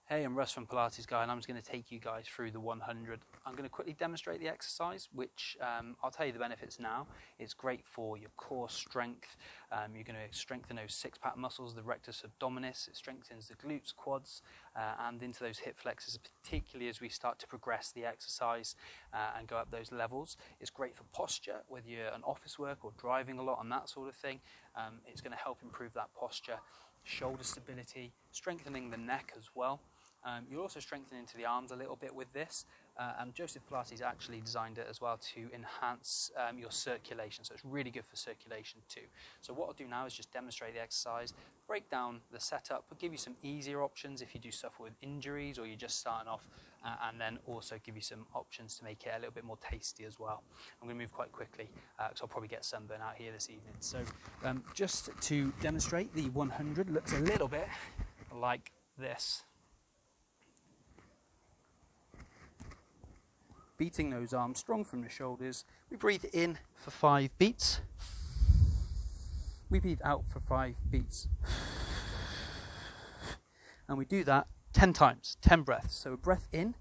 Hey, I'm Russ from Pilates Guy, and I'm just going to take you guys through the 100. I'm going to quickly demonstrate the exercise, which I'll tell you the benefits now. It's great for your core strength. You're going to strengthen those six-pack muscles, the rectus abdominis. It strengthens the glutes, quads, and into those hip flexors, particularly as we start to progress the exercise and go up those levels. It's great for posture, whether you're an office work or driving a lot and that sort of thing. It's going to help improve that posture, shoulder stability, strengthening the neck as well. You'll also strengthen into the arms a little bit with this, and Joseph Pilates actually designed it as well to enhance your circulation, so it's really good for circulation too. So what I'll do now is just demonstrate the exercise, break down the setup, but give you some easier options if you do suffer with injuries or you're just starting off, and then also give you some options to make it a little bit more tasty as well. I'm going to move quite quickly because I'll probably get sunburn out here this evening. So just to demonstrate, the 100 looks a little bit like this. Beating those arms strong from the shoulders. We breathe in for 5 beats. We breathe out for 5 beats. And we do that 10 times, 10 breaths. So a breath in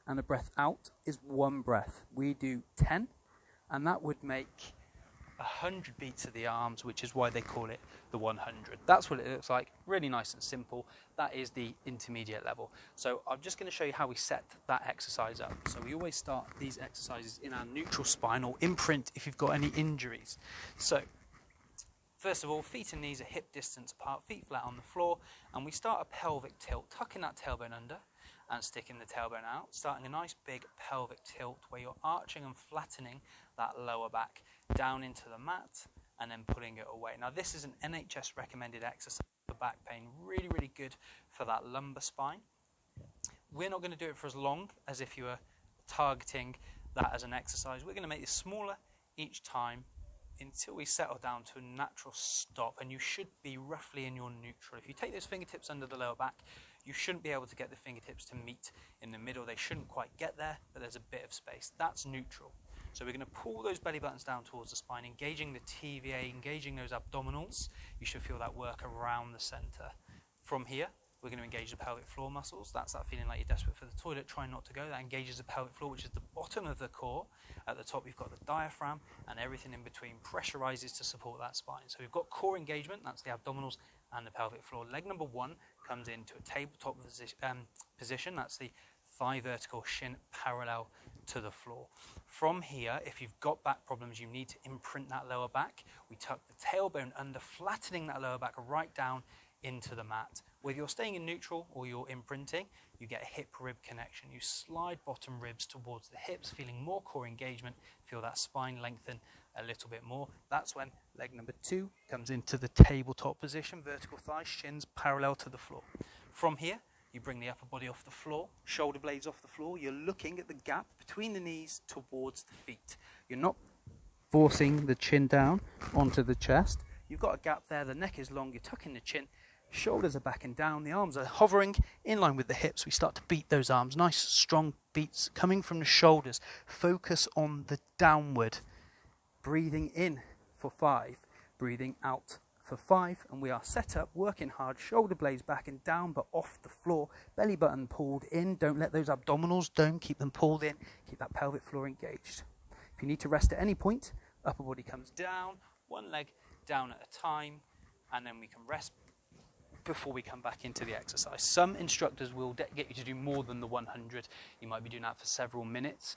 and a breath out is 1 breath. We do 10, and that would make 100 beats of the arms, which is why they call it the 100. That's what it looks like, really nice and simple. That is the intermediate level. So I'm just going to show you how we set that exercise up. So we always start these exercises in our neutral spine or imprint if you've got any injuries. So first of all, feet and knees are hip distance apart, feet flat on the floor, and we start a pelvic tilt, tucking that tailbone under and sticking the tailbone out, starting a nice big pelvic tilt where you're arching and flattening that lower back down into the mat and then pulling it away. Now this is an NHS recommended exercise for back pain, really, really good for that lumbar spine. We're not going to do it for as long as if you were targeting that as an exercise. We're going to make this smaller each time until we settle down to a natural stop, and you should be roughly in your neutral. If you take those fingertips under the lower back, you shouldn't be able to get the fingertips to meet in the middle. They shouldn't quite get there, but there's a bit of space. That's neutral. So we're going to pull those belly buttons down towards the spine, engaging the TVA, engaging those abdominals. You should feel that work around the center. From here, we're going to engage the pelvic floor muscles. That's that feeling like you're desperate for the toilet, trying not to go. That engages the pelvic floor, which is the bottom of the core. At the top, you've got the diaphragm, and everything in between pressurizes to support that spine. So we've got core engagement, that's the abdominals and the pelvic floor. Leg number 1 comes into a tabletop position. That's the thigh vertical, shin parallel to the floor. From here, if you've got back problems, you need to imprint that lower back. We tuck the tailbone under, flattening that lower back right down into the mat. Whether you're staying in neutral or you're imprinting, you get a hip-rib connection. You slide bottom ribs towards the hips, feeling more core engagement, feel that spine lengthen a little bit more. That's when leg number 2 comes into the tabletop position, vertical thighs, shins parallel to the floor. From here, you bring the upper body off the floor, shoulder blades off the floor. You're looking at the gap between the knees towards the feet. You're not forcing the chin down onto the chest. You've got a gap there, the neck is long, you're tucking the chin, shoulders are back and down, the arms are hovering in line with the hips. We start to beat those arms, nice strong beats coming from the shoulders. Focus on the downward. Breathing in for 5, breathing out for 5, and we are set up, working hard, shoulder blades back and down but off the floor, belly button pulled in. Don't let those abdominals down, keep them pulled in, keep that pelvic floor engaged. If you need to rest at any point, upper body comes down, one leg down at a time, and then we can rest before we come back into the exercise. Some instructors will get you to do more than the 100. You might be doing that for several minutes.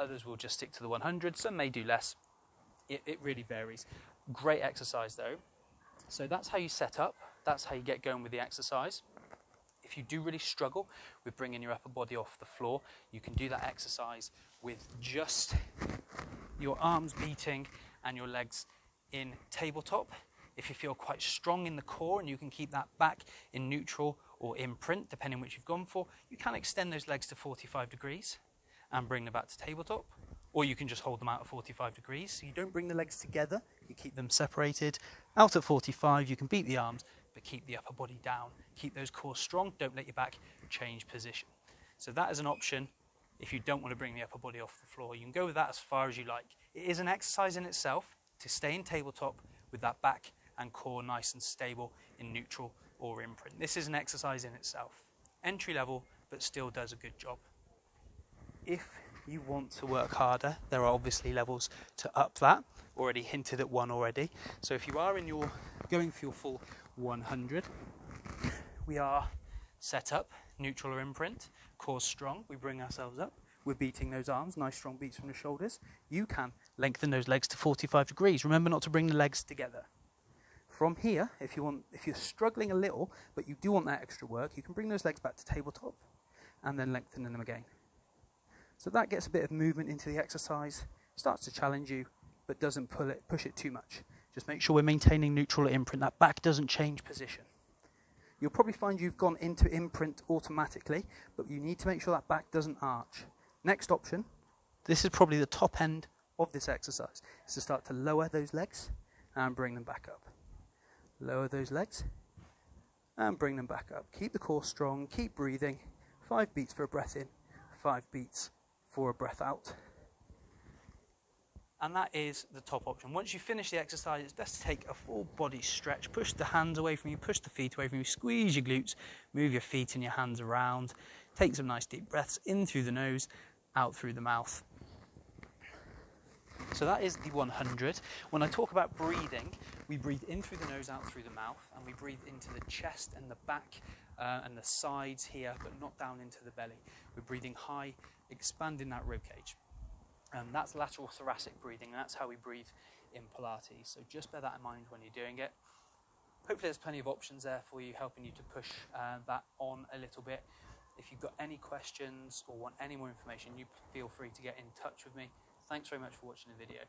Others will just stick to the 100. Some may do less. It really varies. Great exercise though. So that's how you set up. That's how you get going with the exercise. If you do really struggle with bringing your upper body off the floor, you can do that exercise with just your arms beating and your legs in tabletop. If you feel quite strong in the core and you can keep that back in neutral or imprint, depending which you've gone for, you can extend those legs to 45 degrees and bring them back to tabletop. Or you can just hold them out at 45 degrees. So you don't bring the legs together, you keep them separated. Out at 45, you can beat the arms, but keep the upper body down. Keep those core strong, don't let your back change position. So that is an option if you don't want to bring the upper body off the floor. You can go with that as far as you like. It is an exercise in itself to stay in tabletop with that back and core nice and stable in neutral or imprint. This is an exercise in itself. Entry level, but still does a good job. If you want to work harder, there are obviously levels to up that. Already hinted at one already. So if you are going for your full 100, we are set up, neutral or imprint, core strong, we bring ourselves up, we're beating those arms, nice strong beats from the shoulders. You can lengthen those legs to 45 degrees. Remember not to bring the legs together. From here, if you're struggling a little, but you do want that extra work, you can bring those legs back to tabletop and then lengthen them again. So that gets a bit of movement into the exercise, starts to challenge you, but doesn't push it too much. Just make sure we're maintaining neutral or imprint. That back doesn't change position. You'll probably find you've gone into imprint automatically, but you need to make sure that back doesn't arch. Next option, this is probably the top end of this exercise, is to start to lower those legs and bring them back up. Lower those legs and bring them back up. Keep the core strong, keep breathing. 5 beats for a breath in, 5 beats for a breath out. And that is the top option. Once you finish the exercise, it's best to take a full body stretch. Push the hands away from you, push the feet away from you, squeeze your glutes, move your feet and your hands around. Take some nice deep breaths in through the nose, out through the mouth. So that is the 100. When I talk about breathing, we breathe in through the nose, out through the mouth, and we breathe into the chest and the back and the sides here, but not down into the belly. We're breathing high, expanding that rib cage. That's lateral thoracic breathing, and that's how we breathe in Pilates. So just bear that in mind when you're doing it. Hopefully there's plenty of options there for you, helping you to push that on a little bit. If you've got any questions or want any more information, you feel free to get in touch with me. Thanks very much for watching the video.